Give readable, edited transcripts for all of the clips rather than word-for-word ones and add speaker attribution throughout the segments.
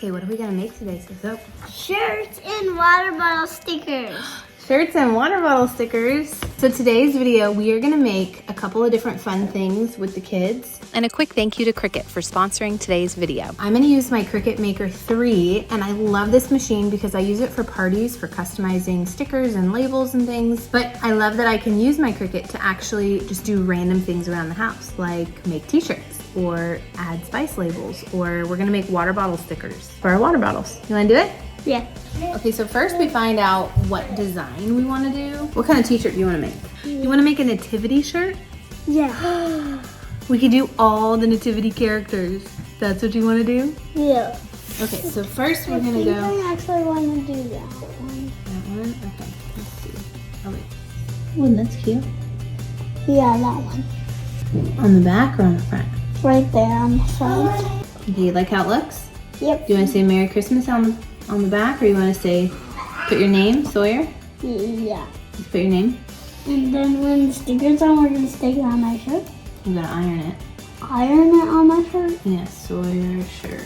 Speaker 1: Okay, what are we gonna make today, Sis?
Speaker 2: Shirts and water bottle stickers.
Speaker 1: Shirts and water bottle stickers. So today's video, we are gonna make a couple of different fun things with the kids.
Speaker 3: And a quick thank you to Cricut for sponsoring today's video.
Speaker 1: I'm gonna use my Cricut Maker 3, and I love this machine because I use it for parties, for customizing stickers and labels and things. But I love that I can use my Cricut to actually just do random things around the house, like make t-shirts, or add spice labels, or we're gonna make water bottle stickers for our water bottles. You wanna do it?
Speaker 2: Yeah.
Speaker 1: Okay, so first we find out what design we wanna do. What kind of t-shirt do you wanna make? You wanna make a nativity shirt?
Speaker 2: Yeah.
Speaker 1: We could do all the nativity characters. That's what you wanna do?
Speaker 2: Yeah.
Speaker 1: Okay, so first we're gonna
Speaker 2: I
Speaker 1: go.
Speaker 2: actually want to do that one.
Speaker 1: That one? Okay, let's see. Oh wait. Oh, that's cute.
Speaker 2: Yeah, that one.
Speaker 1: On the back or on the front?
Speaker 2: Right there on the front.
Speaker 1: Okay, you like how it looks?
Speaker 2: Yep.
Speaker 1: Do you wanna say Merry Christmas on the back, or you wanna say, put your name, Sawyer?
Speaker 2: Yeah.
Speaker 1: Just put your name.
Speaker 2: And then when the sticker's on, we're going to stick it on my shirt.
Speaker 1: You gotta iron it.
Speaker 2: Iron it on my shirt?
Speaker 1: Yes, Sawyer shirt.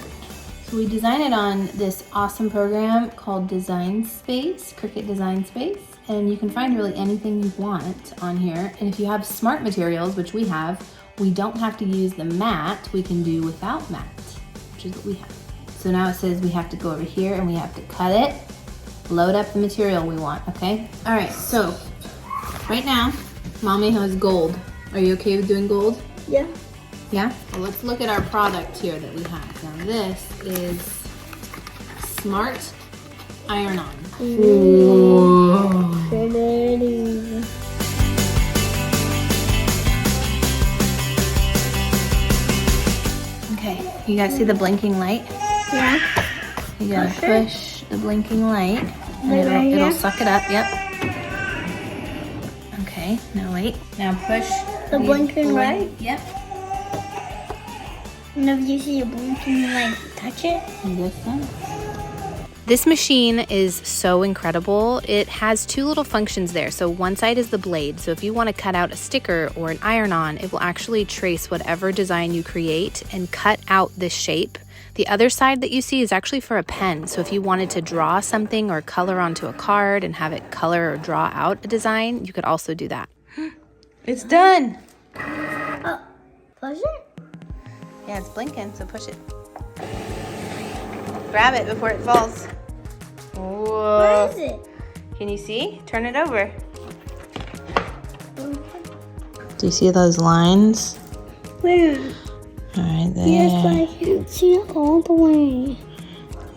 Speaker 1: So we designed it on this awesome program called Design Space, Cricut Design Space. And you can find really anything you want on here. And if you have smart materials, which we have, we don't have to use the mat. We can do without mat, which is what we have. So now it says we have to go over here and we have to cut it, load up the material we want, okay? All right, so right now, Mommy has gold. Are you okay with doing gold?
Speaker 2: Yeah.
Speaker 1: Yeah? Well, let's look at our product here that we have. Now this is Smart Iron-On. Whoa.
Speaker 2: Pretty.
Speaker 1: Okay, you guys see the blinking light?
Speaker 2: Yeah.
Speaker 1: You gotta push the blinking light, and
Speaker 2: Right
Speaker 1: it'll
Speaker 2: here?
Speaker 1: suck it up, yep. Okay, now wait. Now push
Speaker 2: The blinking light?
Speaker 1: Yep.
Speaker 2: Whenever you see a blinking light, touch it.
Speaker 1: And this one.
Speaker 3: This machine is so incredible. It has two little functions there. So one side is the blade. So if you want to cut out a sticker or an iron-on, it will actually trace whatever design you create and cut out this shape. The other side that you see is actually for a pen. So if you wanted to draw something or color onto a card and have it color or draw out a design, you could also do that.
Speaker 1: It's done.
Speaker 2: Oh, push it?
Speaker 1: Yeah, it's blinking, so push it. Grab it before it falls. Whoa.
Speaker 2: Where is it?
Speaker 1: Can you see? Turn it over. Do you see those lines?
Speaker 2: Where?
Speaker 1: Right there.
Speaker 2: Yes, but I can't see it all the way.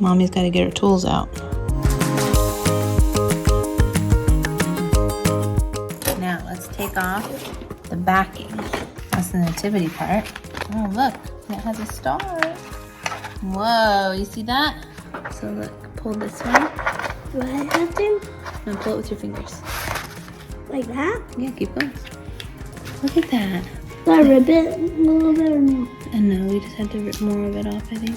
Speaker 1: Mommy's got to get her tools out. Now let's take off the backing. That's the nativity part. Oh look, it has a star. Whoa, you see that? So look, pull this one.
Speaker 2: Do I have to?
Speaker 1: Now pull it with your fingers.
Speaker 2: Like that?
Speaker 1: Yeah, keep going. Look at that.
Speaker 2: Do I rip it a little bit or no?
Speaker 1: And no, we just had to rip more of it off, I think.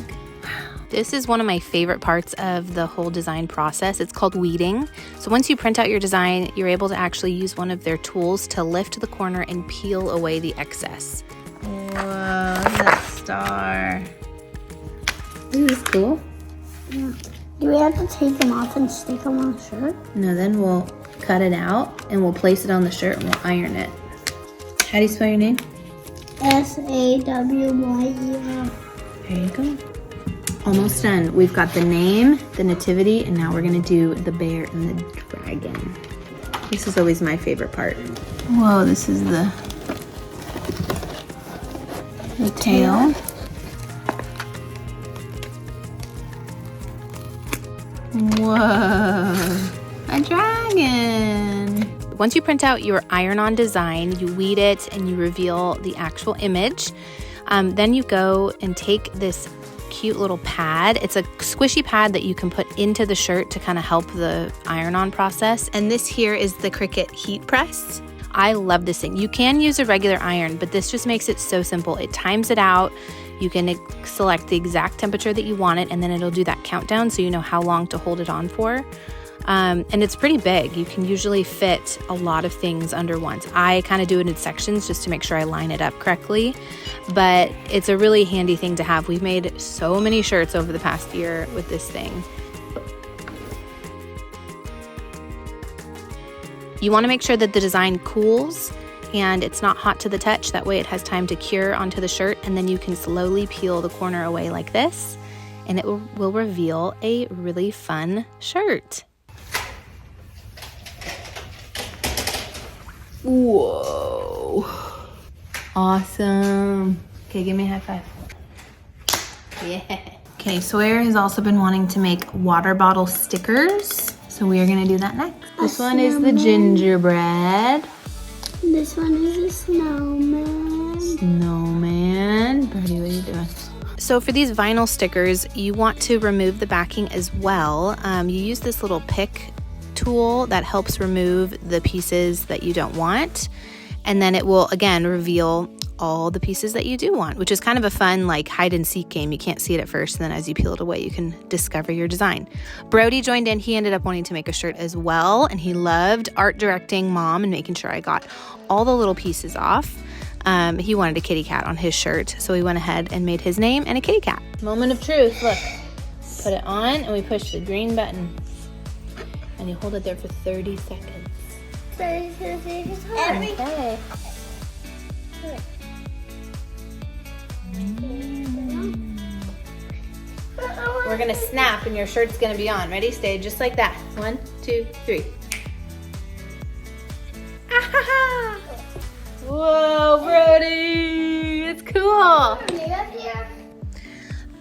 Speaker 3: This is one of my favorite parts of the whole design process. It's called weeding. So once you print out your design, you're able to actually use one of their tools to lift the corner and peel away the excess.
Speaker 1: Whoa, look at that star. Isn't this cool?
Speaker 2: Yeah. Do we have to take them off and stick them on the shirt?
Speaker 1: No, then we'll cut it out and we'll place it on the shirt and we'll iron it. How do you spell your name?
Speaker 2: S-A-W-Y-E-R.
Speaker 1: There you go. Almost done. We've got the name, the nativity, and now we're gonna do the bear and the dragon. This is always my favorite part. Whoa, this is the tail. Whoa, a dragon.
Speaker 3: Once you print out your iron-on design, you weed it and you reveal the actual image. Then you go and take this cute little pad. It's a squishy pad that you can put into the shirt to kind of help the iron-on process. And this here is the Cricut heat press. I love this thing. You can use a regular iron, but this just makes it so simple. It times it out. You can select the exact temperature that you want it, and then it'll do that countdown so you know how long to hold it on for. And it's pretty big. You can usually fit a lot of things under once. I kind of do it in sections just to make sure I line it up correctly, but it's a really handy thing to have. We've made so many shirts over the past year with this thing. You want to make sure that the design cools and it's not hot to the touch. That way it has time to cure onto the shirt, and then you can slowly peel the corner away like this, and it will reveal a really fun shirt.
Speaker 1: Whoa. Awesome. Okay, give me a high five. Yeah. Okay, Sawyer has also been wanting to make water bottle stickers, so we are gonna do that next. This one is the gingerbread.
Speaker 2: This one is a snowman.
Speaker 1: Snowman. Birdie, what are you doing?
Speaker 3: So for these vinyl stickers, you want to remove the backing as well. You use this little pick tool that helps remove the pieces that you don't want, and then it will again reveal all the pieces that you do want, which is kind of a fun like hide and seek game. You can't see it at first, and then as you peel it away you can discover your design. Brody joined in. He ended up wanting to make a shirt as well, and he loved art directing Mom and making sure I got all the little pieces off. He wanted a kitty cat on his shirt, so we went ahead and made his name and a kitty cat.
Speaker 1: Moment of truth. Look, put it on and we push the green button and you hold it there for 30 seconds.
Speaker 2: 30 seconds.
Speaker 1: Okay. We're gonna snap and your shirt's gonna be on. Ready? Stay just like that. 1, 2, 3. Ah-ha-ha! Whoa, Brody! It's cool!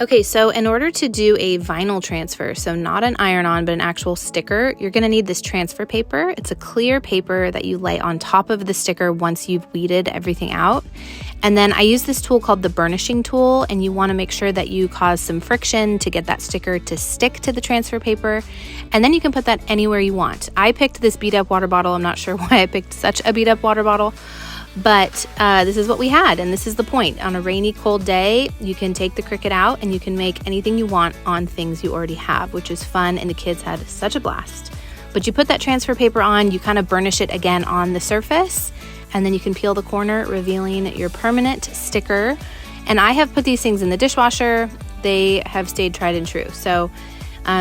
Speaker 3: Okay, so in order to do a vinyl transfer, so not an iron-on, but an actual sticker, you're gonna need this transfer paper. It's a clear paper that you lay on top of the sticker once you've weeded everything out. And then I use this tool called the burnishing tool, and you wanna make sure that you cause some friction to get that sticker to stick to the transfer paper. And then you can put that anywhere you want. I picked this beat up water bottle. I'm not sure why I picked such a beat up water bottle, but this is what we had, and this is the point. On a rainy, cold day, you can take the Cricut out and you can make anything you want on things you already have, which is fun, and the kids had such a blast. But you put that transfer paper on, you kind of burnish it again on the surface, and then you can peel the corner, revealing your permanent sticker. And I have put these things in the dishwasher. They have stayed tried and true. So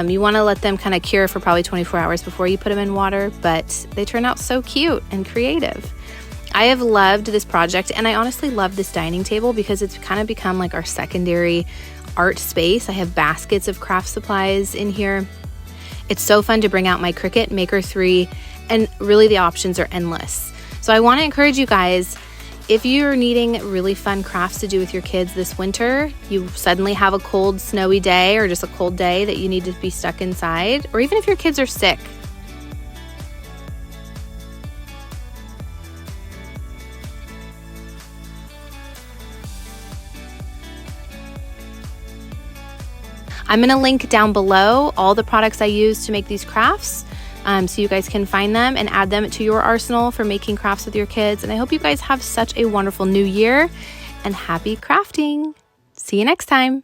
Speaker 3: you want to let them kind of cure for probably 24 hours before you put them in water, but they turn out so cute and creative. I have loved this project, and I honestly love this dining table because it's kind of become like our secondary art space. I have baskets of craft supplies in here. It's so fun to bring out my Cricut Maker 3, and really the options are endless. So I want to encourage you guys, if you're needing really fun crafts to do with your kids this winter, you suddenly have a cold, snowy day or just a cold day that you need to be stuck inside, or even if your kids are sick, I'm going to link down below all the products I use to make these crafts, so you guys can find them and add them to your arsenal for making crafts with your kids. And I hope you guys have such a wonderful new year, and happy crafting. See you next time.